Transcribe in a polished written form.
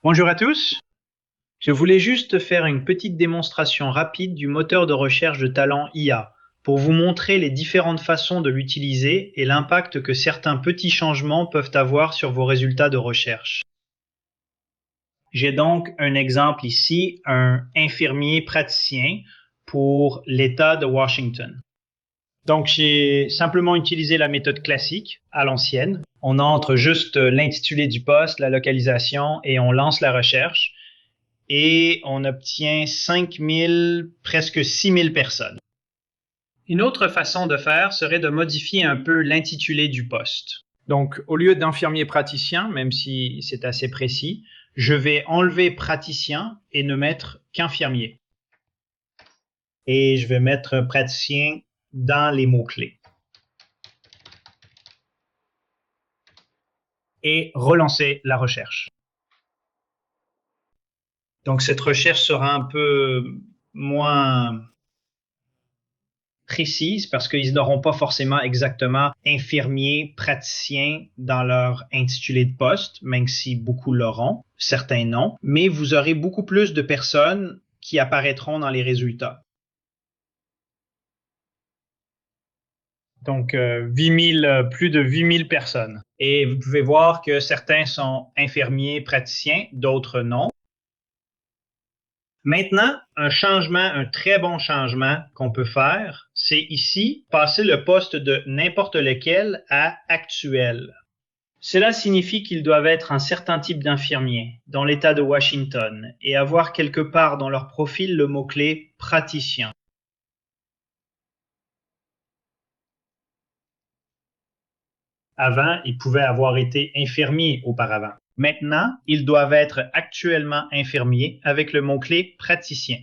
Bonjour à tous. Je voulais juste faire une petite démonstration rapide du moteur de recherche de Talent IA pour vous montrer les différentes façons de l'utiliser et l'impact que certains petits changements peuvent avoir sur vos résultats de recherche. J'ai donc un exemple ici, un infirmier praticien pour l'État de Washington. Donc, j'ai simplement utilisé la méthode classique à l'ancienne. On entre juste l'intitulé du poste, la localisation et on lance la recherche. Et on obtient 5000, presque 6000 personnes. Une autre façon de faire serait de modifier un peu l'intitulé du poste. Donc, au lieu d'infirmier praticien, même si c'est assez précis, je vais enlever praticien et ne mettre qu'infirmier. Et je vais mettre praticien dans les mots-clés. Et relancer la recherche. Donc, cette recherche sera un peu moins précise parce qu'ils n'auront pas forcément exactement infirmier, praticien dans leur intitulé de poste, même si beaucoup l'auront, certains non, mais vous aurez beaucoup plus de personnes qui apparaîtront dans les résultats. Donc, 8000, plus de 8000 personnes. Et vous pouvez voir que certains sont infirmiers, praticiens, d'autres non. Maintenant, un très bon changement qu'on peut faire, c'est ici passer le poste de n'importe lequel à actuel. Cela signifie qu'ils doivent être un certain type d'infirmier dans l'État de Washington et avoir quelque part dans leur profil le mot-clé praticien. Avant, ils pouvaient avoir été infirmiers auparavant. Maintenant, ils doivent être actuellement infirmiers avec le mot-clé praticien.